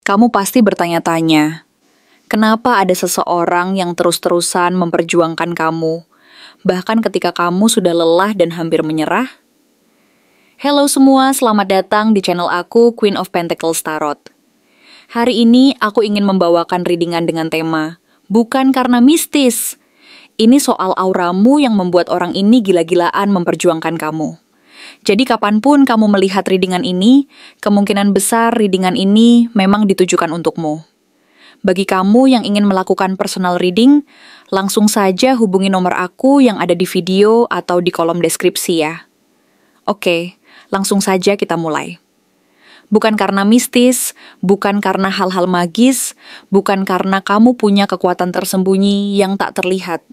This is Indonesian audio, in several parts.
Kamu pasti bertanya-tanya, kenapa ada seseorang yang terus-terusan memperjuangkan kamu, bahkan ketika kamu sudah lelah dan hampir menyerah? Halo semua, selamat datang di channel aku, Queen of Pentacles Tarot. Hari ini aku ingin membawakan readingan dengan tema, bukan karena mistis. Ini soal auramu yang membuat orang ini gila-gilaan memperjuangkan kamu. Jadi kapanpun kamu melihat readingan ini, kemungkinan besar readingan ini memang ditujukan untukmu. Bagi kamu yang ingin melakukan personal reading, langsung saja hubungi nomor aku yang ada di video atau di kolom deskripsi ya. Oke, langsung saja kita mulai. Bukan karena mistis, bukan karena hal-hal magis, bukan karena kamu punya kekuatan tersembunyi yang tak terlihat.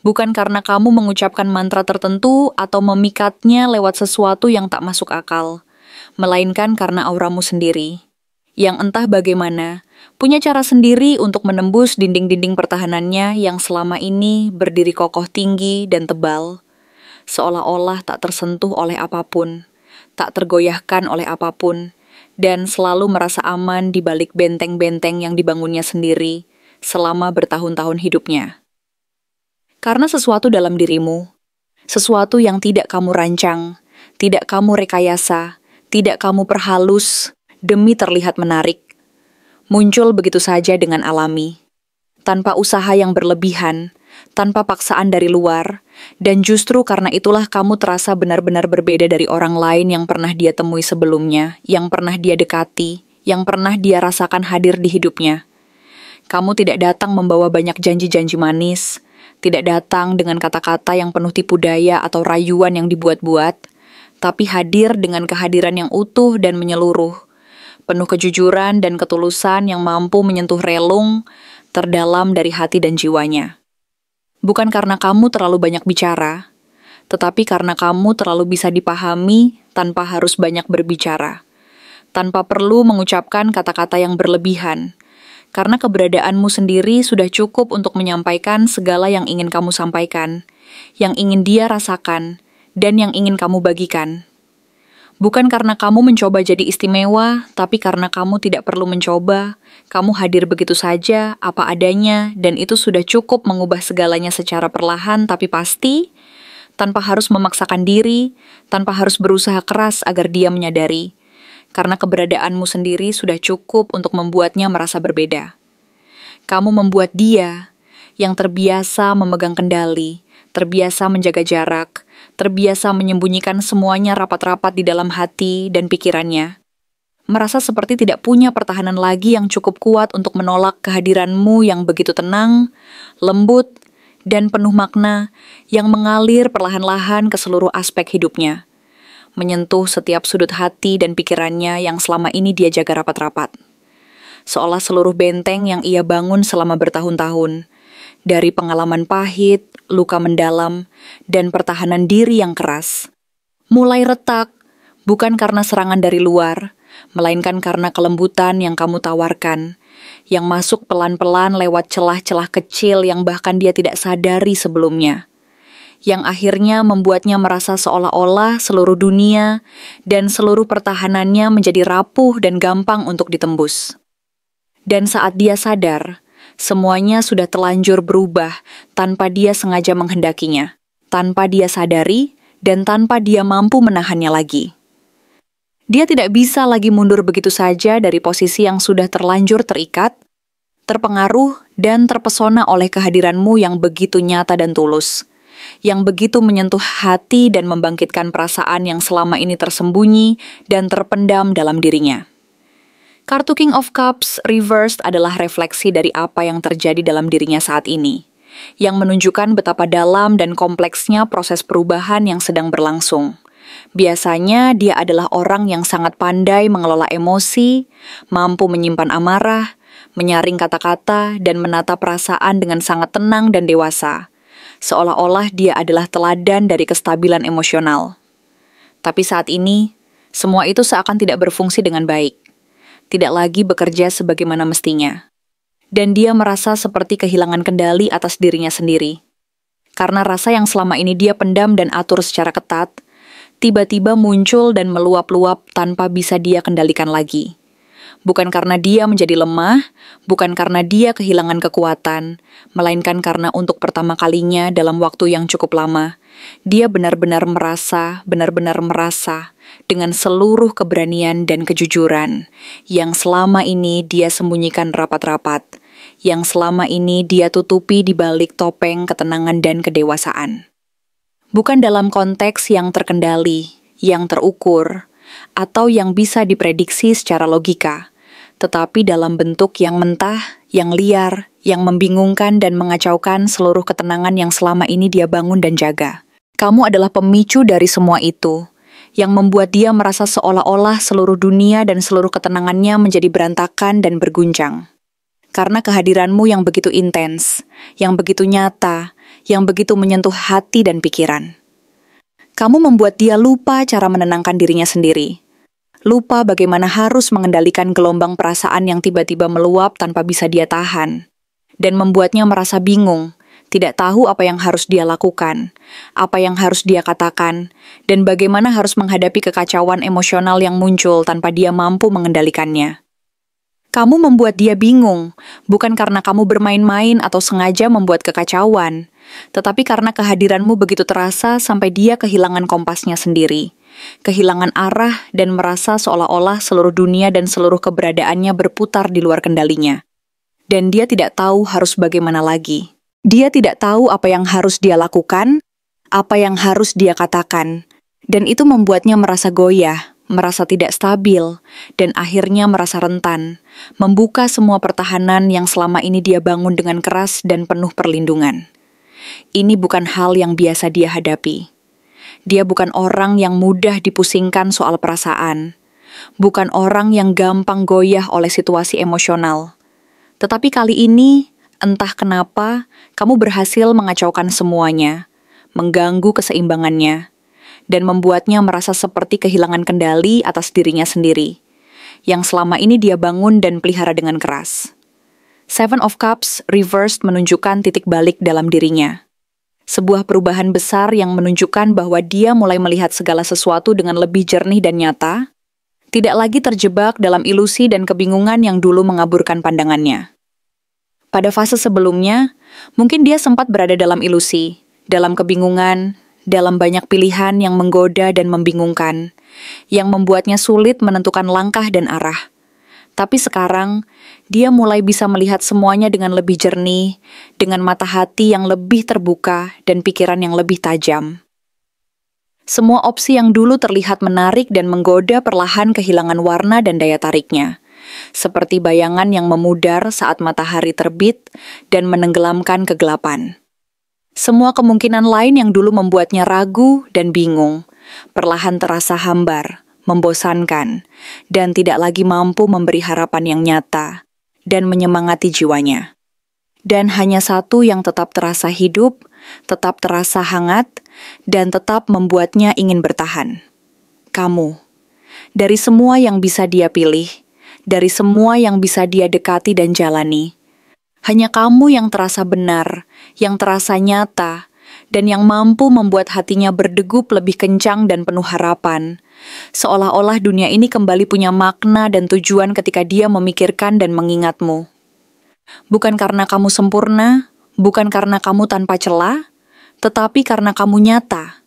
Bukan karena kamu mengucapkan mantra tertentu atau memikatnya lewat sesuatu yang tak masuk akal, melainkan karena auramu sendiri, yang entah bagaimana, punya cara sendiri untuk menembus dinding-dinding pertahanannya yang selama ini berdiri kokoh tinggi dan tebal, seolah-olah tak tersentuh oleh apapun, tak tergoyahkan oleh apapun, dan selalu merasa aman di balik benteng-benteng yang dibangunnya sendiri selama bertahun-tahun hidupnya. Karena sesuatu dalam dirimu, sesuatu yang tidak kamu rancang, tidak kamu rekayasa, tidak kamu perhalus, demi terlihat menarik, muncul begitu saja dengan alami, tanpa usaha yang berlebihan, tanpa paksaan dari luar, dan justru karena itulah kamu terasa benar-benar berbeda dari orang lain yang pernah dia temui sebelumnya, yang pernah dia dekati, yang pernah dia rasakan hadir di hidupnya. Kamu tidak datang membawa banyak janji-janji manis, tidak datang dengan kata-kata yang penuh tipu daya atau rayuan yang dibuat-buat, tapi hadir dengan kehadiran yang utuh dan menyeluruh, penuh kejujuran dan ketulusan yang mampu menyentuh relung terdalam dari hati dan jiwanya. Bukan karena kamu terlalu banyak bicara, tetapi karena kamu terlalu bisa dipahami tanpa harus banyak berbicara, tanpa perlu mengucapkan kata-kata yang berlebihan, karena keberadaanmu sendiri sudah cukup untuk menyampaikan segala yang ingin kamu sampaikan, yang ingin dia rasakan, dan yang ingin kamu bagikan. Bukan karena kamu mencoba jadi istimewa, tapi karena kamu tidak perlu mencoba, kamu hadir begitu saja, apa adanya, dan itu sudah cukup mengubah segalanya secara perlahan tapi pasti, tanpa harus memaksakan diri, tanpa harus berusaha keras agar dia menyadari. Karena keberadaanmu sendiri sudah cukup untuk membuatnya merasa berbeda. Kamu membuat dia yang terbiasa memegang kendali, terbiasa menjaga jarak, terbiasa menyembunyikan semuanya rapat-rapat di dalam hati dan pikirannya, merasa seperti tidak punya pertahanan lagi yang cukup kuat untuk menolak kehadiranmu yang begitu tenang, lembut, dan penuh makna yang mengalir perlahan-lahan ke seluruh aspek hidupnya, menyentuh setiap sudut hati dan pikirannya yang selama ini dia jaga rapat-rapat. Seolah seluruh benteng yang ia bangun selama bertahun-tahun, dari pengalaman pahit, luka mendalam, dan pertahanan diri yang keras, mulai retak, bukan karena serangan dari luar, melainkan karena kelembutan yang kamu tawarkan, yang masuk pelan-pelan lewat celah-celah kecil yang bahkan dia tidak sadari sebelumnya, yang akhirnya membuatnya merasa seolah-olah seluruh dunia dan seluruh pertahanannya menjadi rapuh dan gampang untuk ditembus. Dan saat dia sadar, semuanya sudah telanjur berubah tanpa dia sengaja menghendakinya, tanpa dia sadari, dan tanpa dia mampu menahannya lagi. Dia tidak bisa lagi mundur begitu saja dari posisi yang sudah terlanjur terikat, terpengaruh dan terpesona oleh kehadiranmu yang begitu nyata dan tulus, yang begitu menyentuh hati dan membangkitkan perasaan yang selama ini tersembunyi dan terpendam dalam dirinya. Kartu King of Cups reversed adalah refleksi dari apa yang terjadi dalam dirinya saat ini, yang menunjukkan betapa dalam dan kompleksnya proses perubahan yang sedang berlangsung. Biasanya dia adalah orang yang sangat pandai mengelola emosi, mampu menyimpan amarah, menyaring kata-kata, dan menata perasaan dengan sangat tenang dan dewasa, seolah-olah dia adalah teladan dari kestabilan emosional. Tapi saat ini, semua itu seakan tidak berfungsi dengan baik, tidak lagi bekerja sebagaimana mestinya. Dan dia merasa seperti kehilangan kendali atas dirinya sendiri. Karena rasa yang selama ini dia pendam dan atur secara ketat, tiba-tiba muncul dan meluap-luap tanpa bisa dia kendalikan lagi. Bukan karena dia menjadi lemah, bukan karena dia kehilangan kekuatan, melainkan karena untuk pertama kalinya dalam waktu yang cukup lama, dia benar-benar merasa dengan seluruh keberanian dan kejujuran yang selama ini dia sembunyikan rapat-rapat, yang selama ini dia tutupi di balik topeng ketenangan dan kedewasaan. Bukan dalam konteks yang terkendali, yang terukur, atau yang bisa diprediksi secara logika, tetapi dalam bentuk yang mentah, yang liar, yang membingungkan dan mengacaukan seluruh ketenangan yang selama ini dia bangun dan jaga. Kamu adalah pemicu dari semua itu, yang membuat dia merasa seolah-olah seluruh dunia dan seluruh ketenangannya menjadi berantakan dan berguncang. Karena kehadiranmu yang begitu intens, yang begitu nyata, yang begitu menyentuh hati dan pikiran. Kamu membuat dia lupa cara menenangkan dirinya sendiri. Lupa bagaimana harus mengendalikan gelombang perasaan yang tiba-tiba meluap tanpa bisa dia tahan. Dan membuatnya merasa bingung, tidak tahu apa yang harus dia lakukan, apa yang harus dia katakan, dan bagaimana harus menghadapi kekacauan emosional yang muncul tanpa dia mampu mengendalikannya. Kamu membuat dia bingung, bukan karena kamu bermain-main atau sengaja membuat kekacauan, tetapi karena kehadiranmu begitu terasa sampai dia kehilangan kompasnya sendiri, kehilangan arah dan merasa seolah-olah seluruh dunia dan seluruh keberadaannya berputar di luar kendalinya. Dan dia tidak tahu harus bagaimana lagi. Dia tidak tahu apa yang harus dia lakukan, apa yang harus dia katakan, dan itu membuatnya merasa goyah, merasa tidak stabil, dan akhirnya merasa rentan, membuka semua pertahanan yang selama ini dia bangun dengan keras dan penuh perlindungan. Ini bukan hal yang biasa dia hadapi. Dia bukan orang yang mudah dipusingkan soal perasaan, bukan orang yang gampang goyah oleh situasi emosional. Tetapi kali ini, entah kenapa, kamu berhasil mengacaukan semuanya, mengganggu keseimbangannya, dan membuatnya merasa seperti kehilangan kendali atas dirinya sendiri, yang selama ini dia bangun dan pelihara dengan keras. Seven of Cups reversed menunjukkan titik balik dalam dirinya. Sebuah perubahan besar yang menunjukkan bahwa dia mulai melihat segala sesuatu dengan lebih jernih dan nyata, tidak lagi terjebak dalam ilusi dan kebingungan yang dulu mengaburkan pandangannya. Pada fase sebelumnya, mungkin dia sempat berada dalam ilusi, dalam kebingungan, dalam banyak pilihan yang menggoda dan membingungkan, yang membuatnya sulit menentukan langkah dan arah. Tapi sekarang, dia mulai bisa melihat semuanya dengan lebih jernih, dengan mata hati yang lebih terbuka dan pikiran yang lebih tajam. Semua opsi yang dulu terlihat menarik dan menggoda perlahan kehilangan warna dan daya tariknya, seperti bayangan yang memudar saat matahari terbit dan menenggelamkan kegelapan. Semua kemungkinan lain yang dulu membuatnya ragu dan bingung, perlahan terasa hambar, membosankan, dan tidak lagi mampu memberi harapan yang nyata dan menyemangati jiwanya. Dan hanya satu yang tetap terasa hidup, tetap terasa hangat, dan tetap membuatnya ingin bertahan. Kamu. Dari semua yang bisa dia pilih, dari semua yang bisa dia dekati dan jalani, hanya kamu yang terasa benar, yang terasa nyata, dan yang mampu membuat hatinya berdegup lebih kencang dan penuh harapan. Seolah-olah dunia ini kembali punya makna dan tujuan ketika dia memikirkan dan mengingatmu. Bukan karena kamu sempurna, bukan karena kamu tanpa celah, tetapi karena kamu nyata,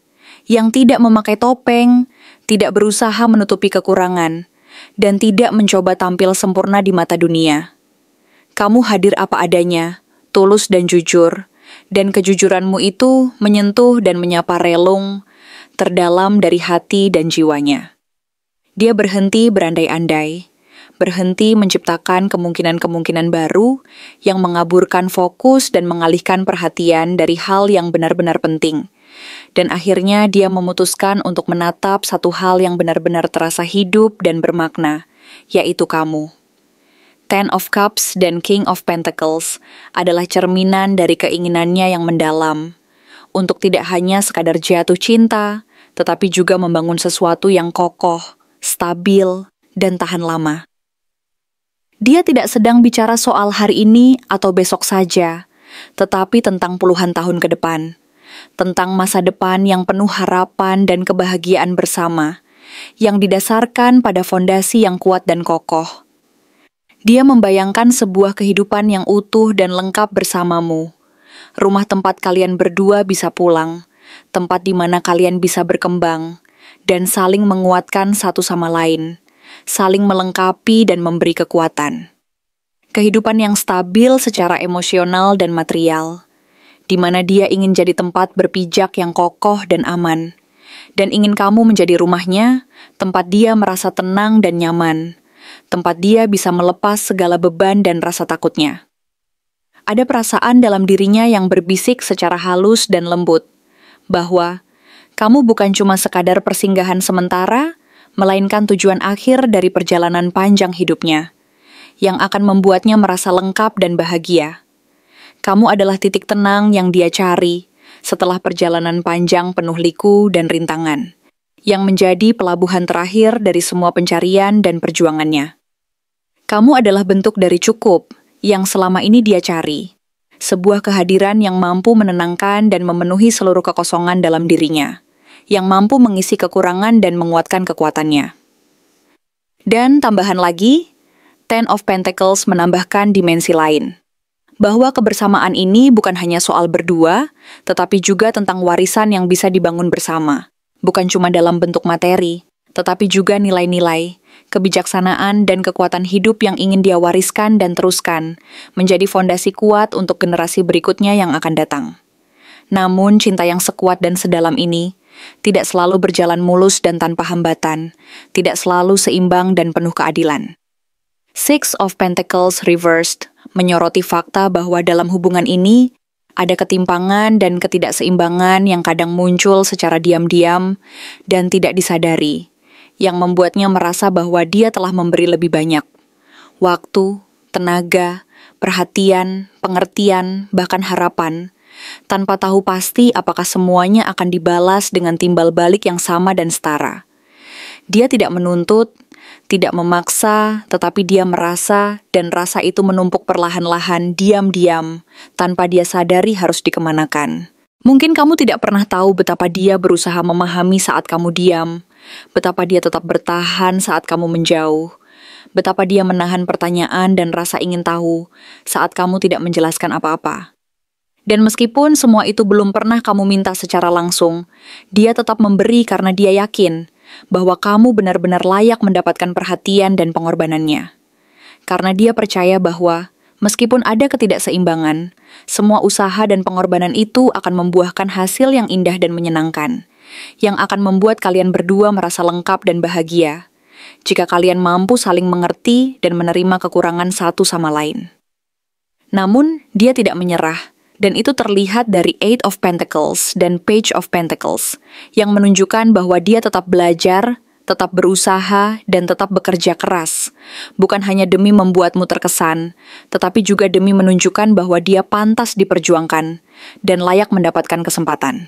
yang tidak memakai topeng, tidak berusaha menutupi kekurangan, dan tidak mencoba tampil sempurna di mata dunia. Kamu hadir apa adanya, tulus dan jujur, dan kejujuranmu itu menyentuh dan menyapa relung, terdalam dari hati dan jiwanya. Dia berhenti berandai-andai, berhenti menciptakan kemungkinan-kemungkinan baru yang mengaburkan fokus dan mengalihkan perhatian dari hal yang benar-benar penting. Dan akhirnya dia memutuskan untuk menatap satu hal yang benar-benar terasa hidup dan bermakna, yaitu kamu. Ten of Cups dan King of Pentacles adalah cerminan dari keinginannya yang mendalam, untuk tidak hanya sekadar jatuh cinta, tetapi juga membangun sesuatu yang kokoh, stabil, dan tahan lama. Dia tidak sedang bicara soal hari ini atau besok saja, tetapi tentang puluhan tahun ke depan, tentang masa depan yang penuh harapan dan kebahagiaan bersama, yang didasarkan pada fondasi yang kuat dan kokoh. Dia membayangkan sebuah kehidupan yang utuh dan lengkap bersamamu. Rumah tempat kalian berdua bisa pulang, tempat di mana kalian bisa berkembang, dan saling menguatkan satu sama lain, saling melengkapi dan memberi kekuatan. Kehidupan yang stabil secara emosional dan material, di mana dia ingin jadi tempat berpijak yang kokoh dan aman, dan ingin kamu menjadi rumahnya, tempat dia merasa tenang dan nyaman, tempat dia bisa melepas segala beban dan rasa takutnya. Ada perasaan dalam dirinya yang berbisik secara halus dan lembut, bahwa kamu bukan cuma sekadar persinggahan sementara, melainkan tujuan akhir dari perjalanan panjang hidupnya, yang akan membuatnya merasa lengkap dan bahagia. Kamu adalah titik tenang yang dia cari setelah perjalanan panjang penuh liku dan rintangan, yang menjadi pelabuhan terakhir dari semua pencarian dan perjuangannya. Kamu adalah bentuk dari cukup yang selama ini dia cari, sebuah kehadiran yang mampu menenangkan dan memenuhi seluruh kekosongan dalam dirinya, yang mampu mengisi kekurangan dan menguatkan kekuatannya. Dan tambahan lagi, Ten of Pentacles menambahkan dimensi lain, bahwa kebersamaan ini bukan hanya soal berdua, tetapi juga tentang warisan yang bisa dibangun bersama, bukan cuma dalam bentuk materi, tetapi juga nilai-nilai, kebijaksanaan, dan kekuatan hidup yang ingin dia wariskan dan teruskan, menjadi fondasi kuat untuk generasi berikutnya yang akan datang. Namun, cinta yang sekuat dan sedalam ini tidak selalu berjalan mulus dan tanpa hambatan, tidak selalu seimbang dan penuh keadilan. Six of Pentacles reversed menyoroti fakta bahwa dalam hubungan ini ada ketimpangan dan ketidakseimbangan yang kadang muncul secara diam-diam dan tidak disadari, yang membuatnya merasa bahwa dia telah memberi lebih banyak waktu, tenaga, perhatian, pengertian, bahkan harapan, tanpa tahu pasti apakah semuanya akan dibalas dengan timbal balik yang sama dan setara. Dia tidak menuntut, tidak memaksa, tetapi dia merasa, dan rasa itu menumpuk perlahan-lahan, diam-diam, tanpa dia sadari harus dikemanakan. Mungkin kamu tidak pernah tahu betapa dia berusaha memahami saat kamu diam, betapa dia tetap bertahan saat kamu menjauh, betapa dia menahan pertanyaan dan rasa ingin tahu saat kamu tidak menjelaskan apa-apa. Dan meskipun semua itu belum pernah kamu minta secara langsung, dia tetap memberi karena dia yakin bahwa kamu benar-benar layak mendapatkan perhatian dan pengorbanannya. Karena dia percaya bahwa meskipun ada ketidakseimbangan, semua usaha dan pengorbanan itu akan membuahkan hasil yang indah dan menyenangkan, yang akan membuat kalian berdua merasa lengkap dan bahagia, jika kalian mampu saling mengerti dan menerima kekurangan satu sama lain. Namun, dia tidak menyerah, dan itu terlihat dari Eight of Pentacles dan Page of Pentacles, yang menunjukkan bahwa dia tetap belajar, tetap berusaha, dan tetap bekerja keras, bukan hanya demi membuatmu terkesan, tetapi juga demi menunjukkan bahwa dia pantas diperjuangkan dan layak mendapatkan kesempatan.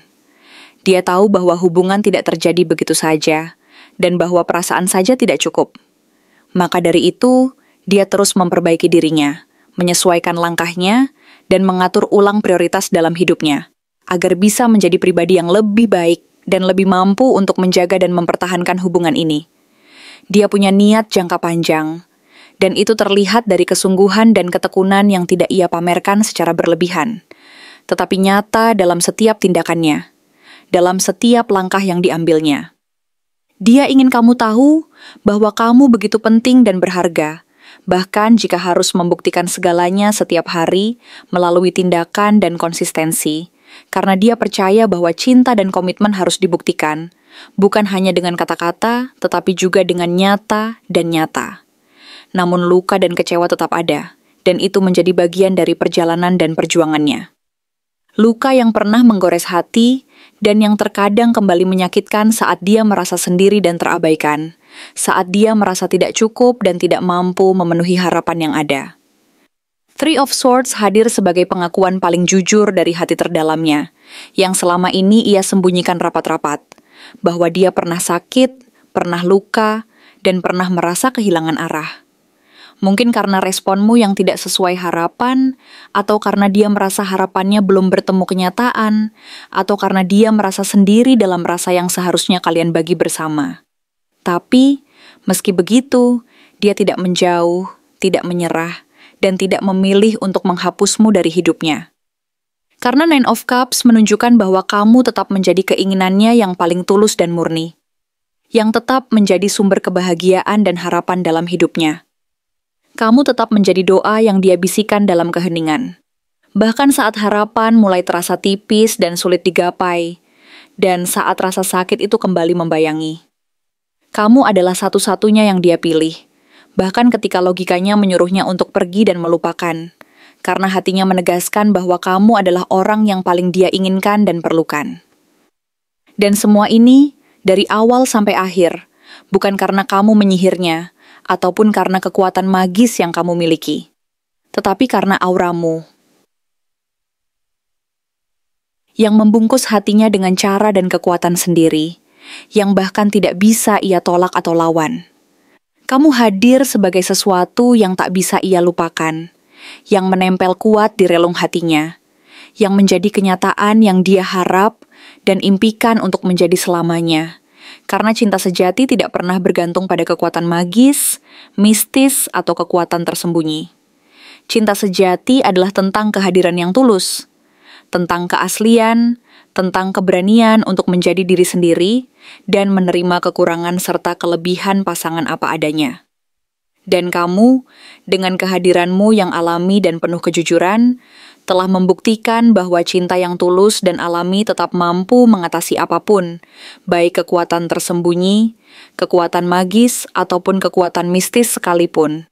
Dia tahu bahwa hubungan tidak terjadi begitu saja, dan bahwa perasaan saja tidak cukup. Maka dari itu, dia terus memperbaiki dirinya, menyesuaikan langkahnya, dan mengatur ulang prioritas dalam hidupnya, agar bisa menjadi pribadi yang lebih baik dan lebih mampu untuk menjaga dan mempertahankan hubungan ini. Dia punya niat jangka panjang, dan itu terlihat dari kesungguhan dan ketekunan yang tidak ia pamerkan secara berlebihan, tetapi nyata dalam setiap tindakannya, dalam setiap langkah yang diambilnya. Dia ingin kamu tahu bahwa kamu begitu penting dan berharga, bahkan jika harus membuktikan segalanya setiap hari melalui tindakan dan konsistensi, karena dia percaya bahwa cinta dan komitmen harus dibuktikan, bukan hanya dengan kata-kata, tetapi juga dengan nyata dan nyata. Namun luka dan kecewa tetap ada, dan itu menjadi bagian dari perjalanan dan perjuangannya. Luka yang pernah menggores hati, dan yang terkadang kembali menyakitkan saat dia merasa sendiri dan terabaikan, saat dia merasa tidak cukup dan tidak mampu memenuhi harapan yang ada. Three of Swords hadir sebagai pengakuan paling jujur dari hati terdalamnya, yang selama ini ia sembunyikan rapat-rapat, bahwa dia pernah sakit, pernah luka, dan pernah merasa kehilangan arah. Mungkin karena responmu yang tidak sesuai harapan, atau karena dia merasa harapannya belum bertemu kenyataan, atau karena dia merasa sendiri dalam rasa yang seharusnya kalian bagi bersama. Tapi, meski begitu, dia tidak menjauh, tidak menyerah, dan tidak memilih untuk menghapusmu dari hidupnya. Karena Nine of Cups menunjukkan bahwa kamu tetap menjadi keinginannya yang paling tulus dan murni, yang tetap menjadi sumber kebahagiaan dan harapan dalam hidupnya. Kamu tetap menjadi doa yang dia bisikan dalam keheningan. Bahkan saat harapan mulai terasa tipis dan sulit digapai, dan saat rasa sakit itu kembali membayangi. Kamu adalah satu-satunya yang dia pilih, bahkan ketika logikanya menyuruhnya untuk pergi dan melupakan, karena hatinya menegaskan bahwa kamu adalah orang yang paling dia inginkan dan perlukan. Dan semua ini, dari awal sampai akhir, bukan karena kamu menyihirnya, ataupun karena kekuatan magis yang kamu miliki, tetapi karena auramu, yang membungkus hatinya dengan cara dan kekuatan sendiri, yang bahkan tidak bisa ia tolak atau lawan. Kamu hadir sebagai sesuatu yang tak bisa ia lupakan, yang menempel kuat di relung hatinya, yang menjadi kenyataan yang dia harap dan impikan untuk menjadi selamanya. Karena cinta sejati tidak pernah bergantung pada kekuatan magis, mistis, atau kekuatan tersembunyi. Cinta sejati adalah tentang kehadiran yang tulus, tentang keaslian, tentang keberanian untuk menjadi diri sendiri, dan menerima kekurangan serta kelebihan pasangan apa adanya. Dan kamu, dengan kehadiranmu yang alami dan penuh kejujuran, telah membuktikan bahwa cinta yang tulus dan alami tetap mampu mengatasi apapun, baik kekuatan tersembunyi, kekuatan magis, ataupun kekuatan mistis sekalipun.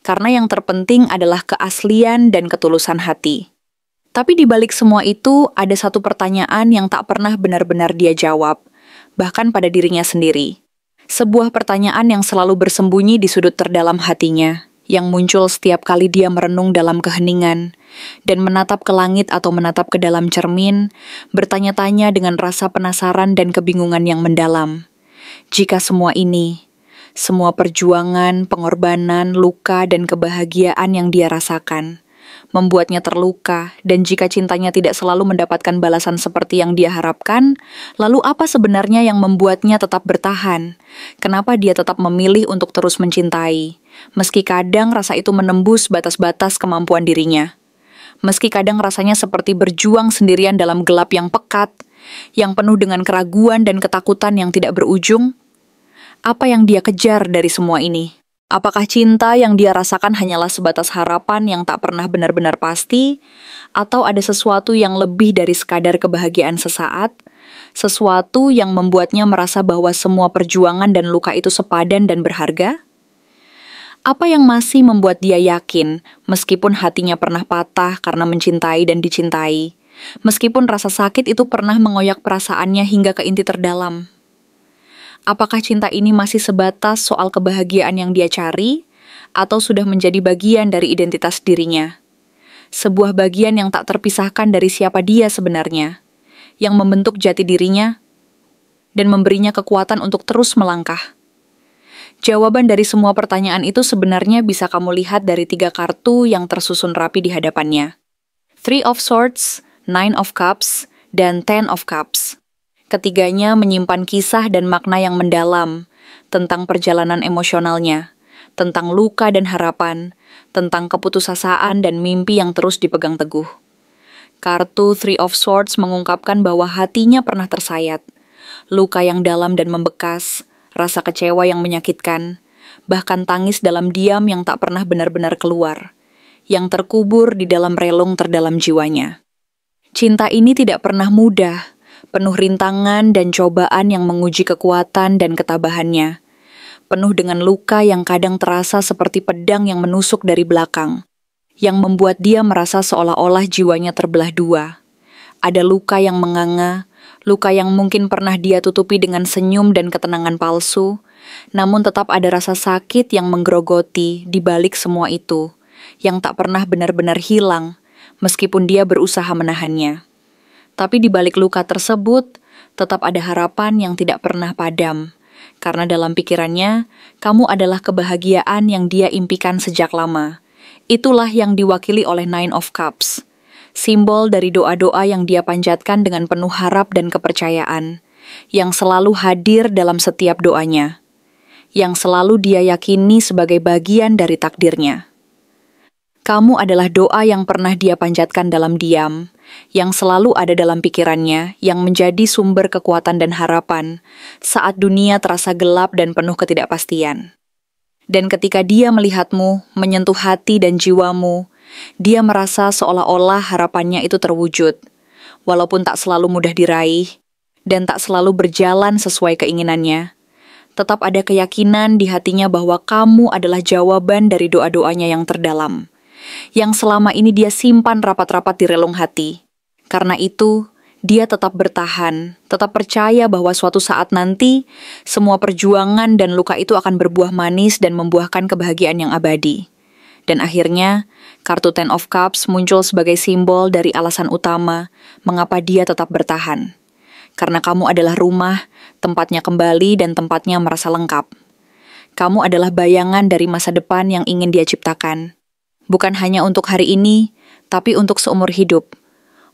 Karena yang terpenting adalah keaslian dan ketulusan hati. Tapi di balik semua itu, ada satu pertanyaan yang tak pernah benar-benar dia jawab, bahkan pada dirinya sendiri. Sebuah pertanyaan yang selalu bersembunyi di sudut terdalam hatinya, yang muncul setiap kali dia merenung dalam keheningan, dan menatap ke langit atau menatap ke dalam cermin, bertanya-tanya dengan rasa penasaran dan kebingungan yang mendalam. Jika semua ini, semua perjuangan, pengorbanan, luka, dan kebahagiaan yang dia rasakan, membuatnya terluka, dan jika cintanya tidak selalu mendapatkan balasan seperti yang dia harapkan, lalu apa sebenarnya yang membuatnya tetap bertahan? Kenapa dia tetap memilih untuk terus mencintai? Meski kadang rasa itu menembus batas-batas kemampuan dirinya. Meski kadang rasanya seperti berjuang sendirian dalam gelap yang pekat, yang penuh dengan keraguan dan ketakutan yang tidak berujung. Apa yang dia kejar dari semua ini? Apakah cinta yang dia rasakan hanyalah sebatas harapan yang tak pernah benar-benar pasti, atau ada sesuatu yang lebih dari sekadar kebahagiaan sesaat, sesuatu yang membuatnya merasa bahwa semua perjuangan dan luka itu sepadan dan berharga? Apa yang masih membuat dia yakin, meskipun hatinya pernah patah karena mencintai dan dicintai, meskipun rasa sakit itu pernah mengoyak perasaannya hingga ke inti terdalam? Apakah cinta ini masih sebatas soal kebahagiaan yang dia cari, atau sudah menjadi bagian dari identitas dirinya? Sebuah bagian yang tak terpisahkan dari siapa dia sebenarnya, yang membentuk jati dirinya, dan memberinya kekuatan untuk terus melangkah. Jawaban dari semua pertanyaan itu sebenarnya bisa kamu lihat dari 3 kartu yang tersusun rapi di hadapannya. 3 of Swords, 9 of Cups, dan 10 of Cups. Ketiganya menyimpan kisah dan makna yang mendalam tentang perjalanan emosionalnya, tentang luka dan harapan, tentang keputusasaan dan mimpi yang terus dipegang teguh. Kartu 3 of Swords mengungkapkan bahwa hatinya pernah tersayat, luka yang dalam dan membekas, rasa kecewa yang menyakitkan, bahkan tangis dalam diam yang tak pernah benar-benar keluar, yang terkubur di dalam relung terdalam jiwanya. Cinta ini tidak pernah mudah, penuh rintangan dan cobaan yang menguji kekuatan dan ketabahannya, penuh dengan luka yang kadang terasa seperti pedang yang menusuk dari belakang, yang membuat dia merasa seolah-olah jiwanya terbelah 2. Ada luka yang menganga, luka yang mungkin pernah dia tutupi dengan senyum dan ketenangan palsu, namun tetap ada rasa sakit yang menggerogoti di balik semua itu, yang tak pernah benar-benar hilang, meskipun dia berusaha menahannya. Tapi di balik luka tersebut, tetap ada harapan yang tidak pernah padam. Karena dalam pikirannya, kamu adalah kebahagiaan yang dia impikan sejak lama. Itulah yang diwakili oleh 9 of Cups. Simbol dari doa-doa yang dia panjatkan dengan penuh harap dan kepercayaan. Yang selalu hadir dalam setiap doanya. Yang selalu dia yakini sebagai bagian dari takdirnya. Kamu adalah doa yang pernah dia panjatkan dalam diam, yang selalu ada dalam pikirannya, yang menjadi sumber kekuatan dan harapan saat dunia terasa gelap dan penuh ketidakpastian. Dan ketika dia melihatmu, menyentuh hati dan jiwamu, dia merasa seolah-olah harapannya itu terwujud, walaupun tak selalu mudah diraih dan tak selalu berjalan sesuai keinginannya. Tetap ada keyakinan di hatinya bahwa kamu adalah jawaban dari doa-doanya yang terdalam, yang selama ini dia simpan rapat-rapat di relung hati. Karena itu, dia tetap bertahan, tetap percaya bahwa suatu saat nanti, semua perjuangan dan luka itu akan berbuah manis dan membuahkan kebahagiaan yang abadi. Dan akhirnya, kartu Ten of Cups muncul sebagai simbol dari alasan utama mengapa dia tetap bertahan. Karena kamu adalah rumah, tempatnya kembali dan tempatnya merasa lengkap. Kamu adalah bayangan dari masa depan yang ingin dia ciptakan. Bukan hanya untuk hari ini, tapi untuk seumur hidup.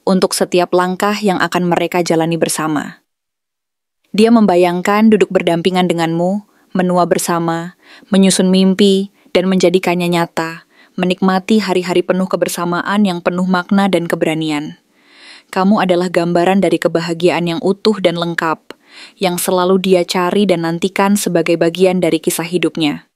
Untuk setiap langkah yang akan mereka jalani bersama. Dia membayangkan duduk berdampingan denganmu, menua bersama, menyusun mimpi, dan menjadikannya nyata, menikmati hari-hari penuh kebersamaan yang penuh makna dan keberanian. Kamu adalah gambaran dari kebahagiaan yang utuh dan lengkap, yang selalu dia cari dan nantikan sebagai bagian dari kisah hidupnya.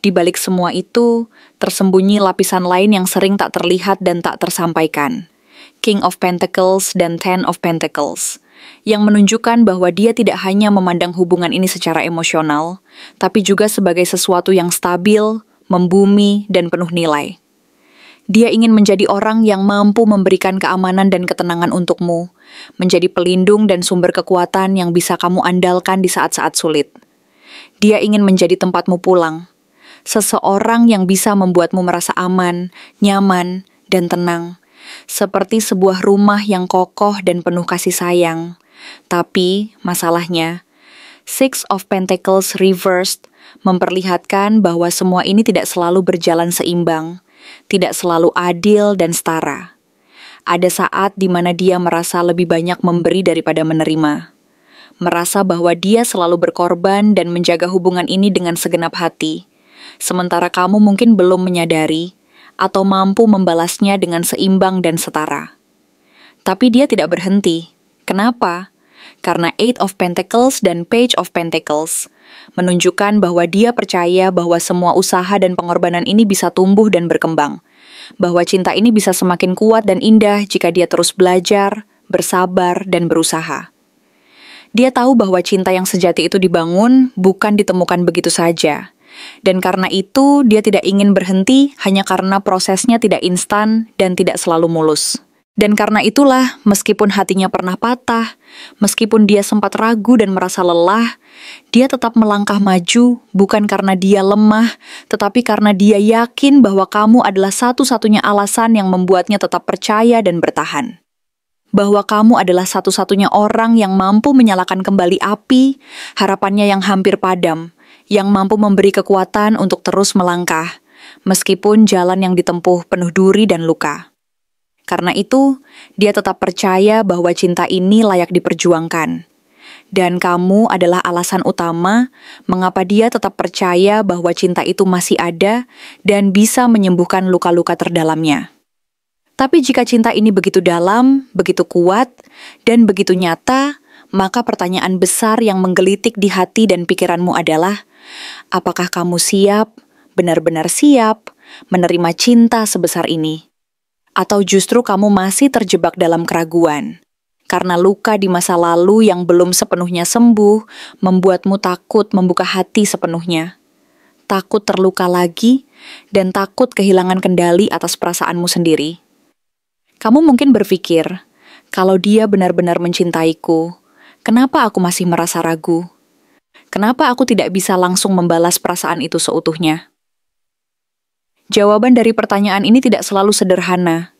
Di balik semua itu, tersembunyi lapisan lain yang sering tak terlihat dan tak tersampaikan. King of Pentacles dan Ten of Pentacles, yang menunjukkan bahwa dia tidak hanya memandang hubungan ini secara emosional, tapi juga sebagai sesuatu yang stabil, membumi, dan penuh nilai. Dia ingin menjadi orang yang mampu memberikan keamanan dan ketenangan untukmu, menjadi pelindung dan sumber kekuatan yang bisa kamu andalkan di saat-saat sulit. Dia ingin menjadi tempatmu pulang, seseorang yang bisa membuatmu merasa aman, nyaman, dan tenang, seperti sebuah rumah yang kokoh dan penuh kasih sayang. Tapi, masalahnya, Six of Pentacles reversed memperlihatkan bahwa semua ini tidak selalu berjalan seimbang, tidak selalu adil dan setara. Ada saat di mana dia merasa lebih banyak memberi daripada menerima. Merasa bahwa dia selalu berkorban dan menjaga hubungan ini dengan segenap hati, sementara kamu mungkin belum menyadari atau mampu membalasnya dengan seimbang dan setara. Tapi dia tidak berhenti. Kenapa? Karena Eight of Pentacles dan Page of Pentacles menunjukkan bahwa dia percaya bahwa semua usaha dan pengorbanan ini bisa tumbuh dan berkembang. Bahwa cinta ini bisa semakin kuat dan indah jika dia terus belajar, bersabar, dan berusaha. Dia tahu bahwa cinta yang sejati itu dibangun, bukan ditemukan begitu saja. Dan karena itu, dia tidak ingin berhenti hanya karena prosesnya tidak instan dan tidak selalu mulus. Dan karena itulah, meskipun hatinya pernah patah, meskipun dia sempat ragu dan merasa lelah, dia tetap melangkah maju, bukan karena dia lemah, tetapi karena dia yakin bahwa kamu adalah satu-satunya alasan yang membuatnya tetap percaya dan bertahan. Bahwa kamu adalah satu-satunya orang yang mampu menyalakan kembali api, harapannya yang hampir padam, yang mampu memberi kekuatan untuk terus melangkah, meskipun jalan yang ditempuh penuh duri dan luka. Karena itu, dia tetap percaya bahwa cinta ini layak diperjuangkan. Dan kamu adalah alasan utama mengapa dia tetap percaya bahwa cinta itu masih ada dan bisa menyembuhkan luka-luka terdalamnya. Tapi jika cinta ini begitu dalam, begitu kuat, dan begitu nyata, maka pertanyaan besar yang menggelitik di hati dan pikiranmu adalah, apakah kamu siap, benar-benar siap, menerima cinta sebesar ini? Atau justru kamu masih terjebak dalam keraguan? Karena luka di masa lalu yang belum sepenuhnya sembuh, membuatmu takut membuka hati sepenuhnya. Takut terluka lagi, dan takut kehilangan kendali atas perasaanmu sendiri. Kamu mungkin berpikir, kalau dia benar-benar mencintaiku, kenapa aku masih merasa ragu? Kenapa aku tidak bisa langsung membalas perasaan itu seutuhnya? Jawaban dari pertanyaan ini tidak selalu sederhana,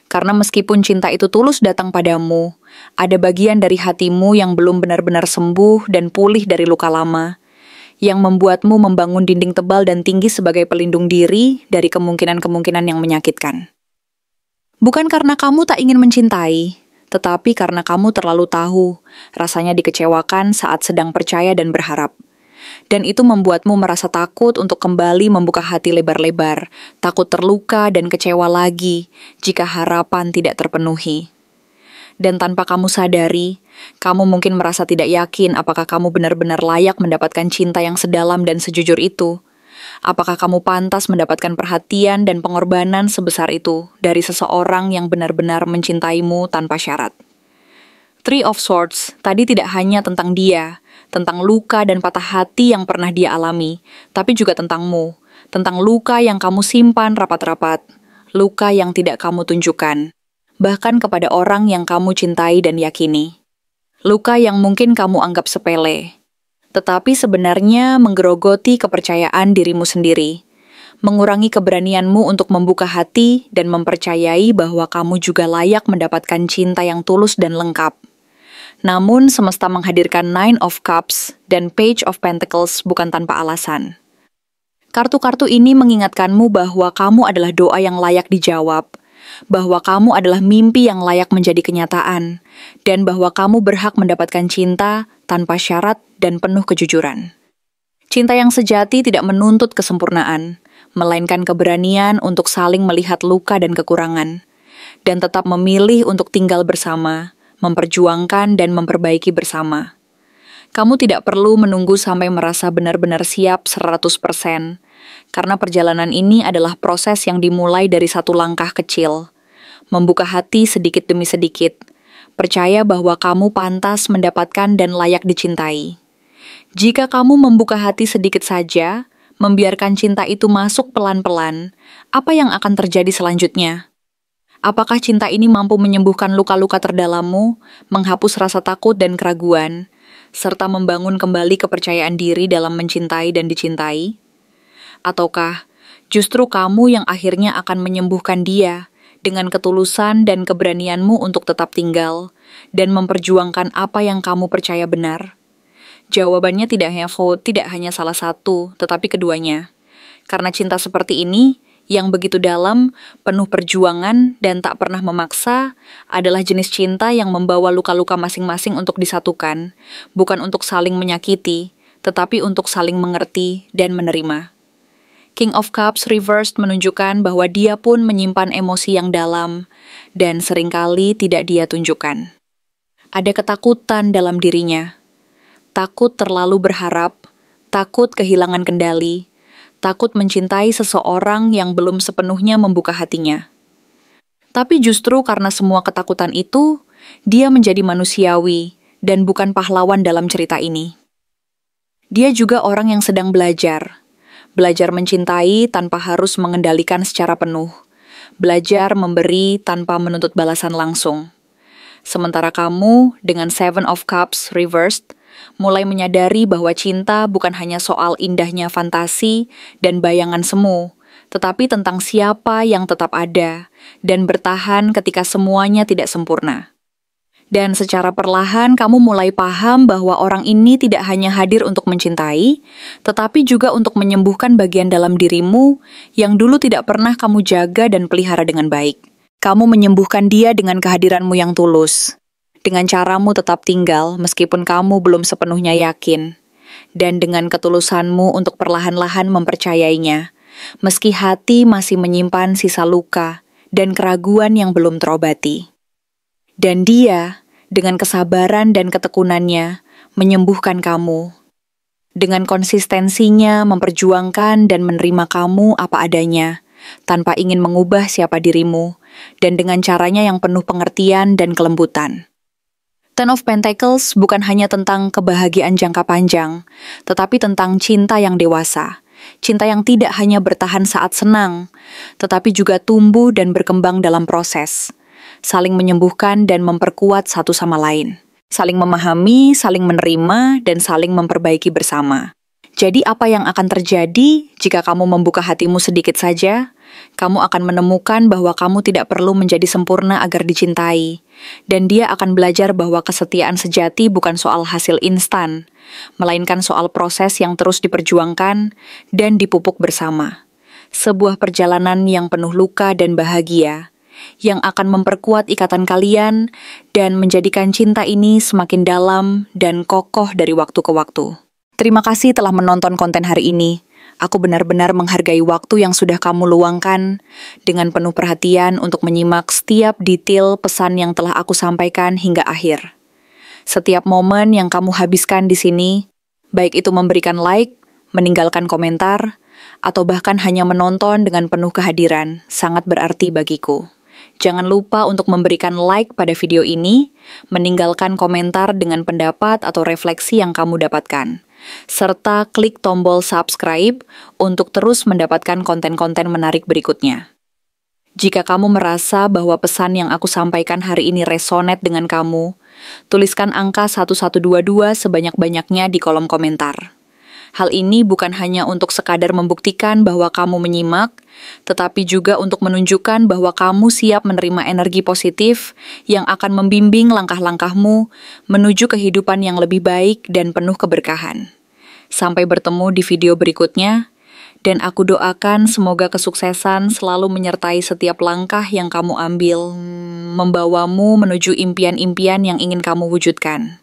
karena meskipun cinta itu tulus datang padamu, ada bagian dari hatimu yang belum benar-benar sembuh dan pulih dari luka lama, yang membuatmu membangun dinding tebal dan tinggi sebagai pelindung diri dari kemungkinan-kemungkinan yang menyakitkan. Bukan karena kamu tak ingin mencintai, tetapi karena kamu terlalu tahu rasanya dikecewakan saat sedang percaya dan berharap. Dan itu membuatmu merasa takut untuk kembali membuka hati lebar-lebar, takut terluka dan kecewa lagi jika harapan tidak terpenuhi. Dan tanpa kamu sadari, kamu mungkin merasa tidak yakin apakah kamu benar-benar layak mendapatkan cinta yang sedalam dan sejujur itu. Apakah kamu pantas mendapatkan perhatian dan pengorbanan sebesar itu dari seseorang yang benar-benar mencintaimu tanpa syarat. Three of Swords tadi tidak hanya tentang dia, tentang luka dan patah hati yang pernah dia alami, tapi juga tentangmu, tentang luka yang kamu simpan rapat-rapat, luka yang tidak kamu tunjukkan, bahkan kepada orang yang kamu cintai dan yakini. Luka yang mungkin kamu anggap sepele, tetapi sebenarnya menggerogoti kepercayaan dirimu sendiri, mengurangi keberanianmu untuk membuka hati dan mempercayai bahwa kamu juga layak mendapatkan cinta yang tulus dan lengkap. Namun semesta menghadirkan Nine of Cups dan Page of Pentacles bukan tanpa alasan. Kartu-kartu ini mengingatkanmu bahwa kamu adalah doa yang layak dijawab, bahwa kamu adalah mimpi yang layak menjadi kenyataan, dan bahwa kamu berhak mendapatkan cinta tanpa syarat dan penuh kejujuran. Cinta yang sejati tidak menuntut kesempurnaan, melainkan keberanian untuk saling melihat luka dan kekurangan, dan tetap memilih untuk tinggal bersama, memperjuangkan dan memperbaiki bersama. Kamu tidak perlu menunggu sampai merasa benar-benar siap 100%, karena perjalanan ini adalah proses yang dimulai dari satu langkah kecil. Membuka hati sedikit demi sedikit, percaya bahwa kamu pantas mendapatkan dan layak dicintai. Jika kamu membuka hati sedikit saja, membiarkan cinta itu masuk pelan-pelan, apa yang akan terjadi selanjutnya? Apakah cinta ini mampu menyembuhkan luka-luka terdalammu, menghapus rasa takut dan keraguan, serta membangun kembali kepercayaan diri dalam mencintai dan dicintai? Ataukah justru kamu yang akhirnya akan menyembuhkan dia dengan ketulusan dan keberanianmu untuk tetap tinggal dan memperjuangkan apa yang kamu percaya benar? Jawabannya tidak hanya salah satu, tetapi keduanya. Karena cinta seperti ini, yang begitu dalam, penuh perjuangan, dan tak pernah memaksa, adalah jenis cinta yang membawa luka-luka masing-masing untuk disatukan, bukan untuk saling menyakiti, tetapi untuk saling mengerti dan menerima. King of Cups reversed menunjukkan bahwa dia pun menyimpan emosi yang dalam, dan seringkali tidak dia tunjukkan. Ada ketakutan dalam dirinya, takut terlalu berharap, takut kehilangan kendali, takut mencintai seseorang yang belum sepenuhnya membuka hatinya. Tapi justru karena semua ketakutan itu, dia menjadi manusiawi dan bukan pahlawan dalam cerita ini. Dia juga orang yang sedang belajar mencintai tanpa harus mengendalikan secara penuh, belajar memberi tanpa menuntut balasan langsung. Sementara kamu, dengan Seven of Cups reversed, mulai menyadari bahwa cinta bukan hanya soal indahnya fantasi dan bayangan semu, tetapi tentang siapa yang tetap ada dan bertahan ketika semuanya tidak sempurna. Dan secara perlahan kamu mulai paham bahwa orang ini tidak hanya hadir untuk mencintai, tetapi juga untuk menyembuhkan bagian dalam dirimu yang dulu tidak pernah kamu jaga dan pelihara dengan baik. Kamu menyembuhkan dia dengan kehadiranmu yang tulus, dengan caramu tetap tinggal meskipun kamu belum sepenuhnya yakin, dan dengan ketulusanmu untuk perlahan-lahan mempercayainya, meski hati masih menyimpan sisa luka dan keraguan yang belum terobati. Dan dia, dengan kesabaran dan ketekunannya, menyembuhkan kamu. Dengan konsistensinya memperjuangkan dan menerima kamu apa adanya, tanpa ingin mengubah siapa dirimu, dan dengan caranya yang penuh pengertian dan kelembutan. Ten of Pentacles bukan hanya tentang kebahagiaan jangka panjang, tetapi tentang cinta yang dewasa. Cinta yang tidak hanya bertahan saat senang, tetapi juga tumbuh dan berkembang dalam proses. Saling menyembuhkan dan memperkuat satu sama lain. Saling memahami, saling menerima, dan saling memperbaiki bersama. Jadi apa yang akan terjadi jika kamu membuka hatimu sedikit saja? Kamu akan menemukan bahwa kamu tidak perlu menjadi sempurna agar dicintai. Dan dia akan belajar bahwa kesetiaan sejati bukan soal hasil instan, melainkan soal proses yang terus diperjuangkan dan dipupuk bersama. Sebuah perjalanan yang penuh luka dan bahagia, yang akan memperkuat ikatan kalian dan menjadikan cinta ini semakin dalam dan kokoh dari waktu ke waktu. Terima kasih telah menonton konten hari ini. Aku benar-benar menghargai waktu yang sudah kamu luangkan dengan penuh perhatian untuk menyimak setiap detail pesan yang telah aku sampaikan hingga akhir. Setiap momen yang kamu habiskan di sini, baik itu memberikan like, meninggalkan komentar, atau bahkan hanya menonton dengan penuh kehadiran, sangat berarti bagiku. Jangan lupa untuk memberikan like pada video ini, meninggalkan komentar dengan pendapat atau refleksi yang kamu dapatkan, serta klik tombol subscribe untuk terus mendapatkan konten-konten menarik berikutnya. Jika kamu merasa bahwa pesan yang aku sampaikan hari ini resonate dengan kamu, tuliskan angka 1122 sebanyak-banyaknya di kolom komentar. Hal ini bukan hanya untuk sekadar membuktikan bahwa kamu menyimak, tetapi juga untuk menunjukkan bahwa kamu siap menerima energi positif yang akan membimbing langkah-langkahmu menuju kehidupan yang lebih baik dan penuh keberkahan. Sampai bertemu di video berikutnya, dan aku doakan semoga kesuksesan selalu menyertai setiap langkah yang kamu ambil, membawamu menuju impian-impian yang ingin kamu wujudkan.